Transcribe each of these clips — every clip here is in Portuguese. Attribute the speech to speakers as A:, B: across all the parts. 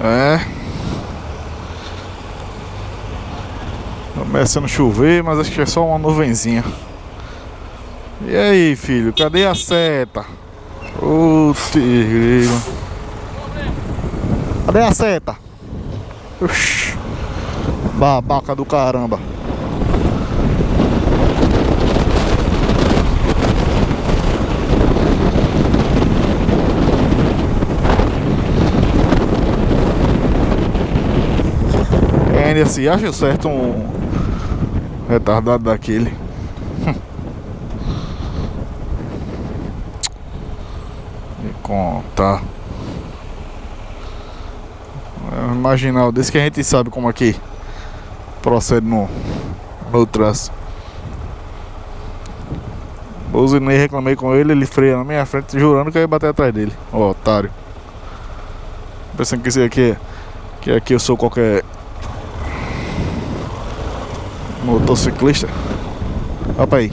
A: É. Começando a chover, mas acho que é só uma nuvenzinha. E aí, filho, cadê a seta? Ô, tigre. Cadê a seta? Oxi. Babaca do caramba. Ainda se acha certo um retardado daquele. Me contar. Imaginar desse que a gente sabe como aqui procede no trânsito. Buzinei, reclamei com ele, ele freia na minha frente, jurando que eu ia bater atrás dele. Ó, otário. Pensando que isso aqui que aqui eu sou qualquer motociclista. Opa aí.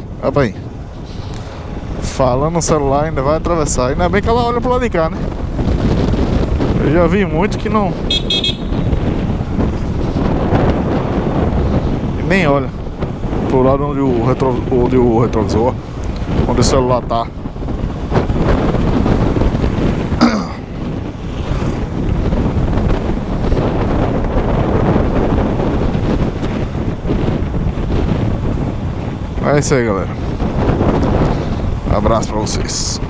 A: Falando no celular, ainda vai atravessar. Ainda bem que ela olha pro lado de cá, né? Eu já vi muito que não. E nem olha pro lado onde o retrovisor, onde o celular tá. É isso aí, galera. Abraço pra vocês.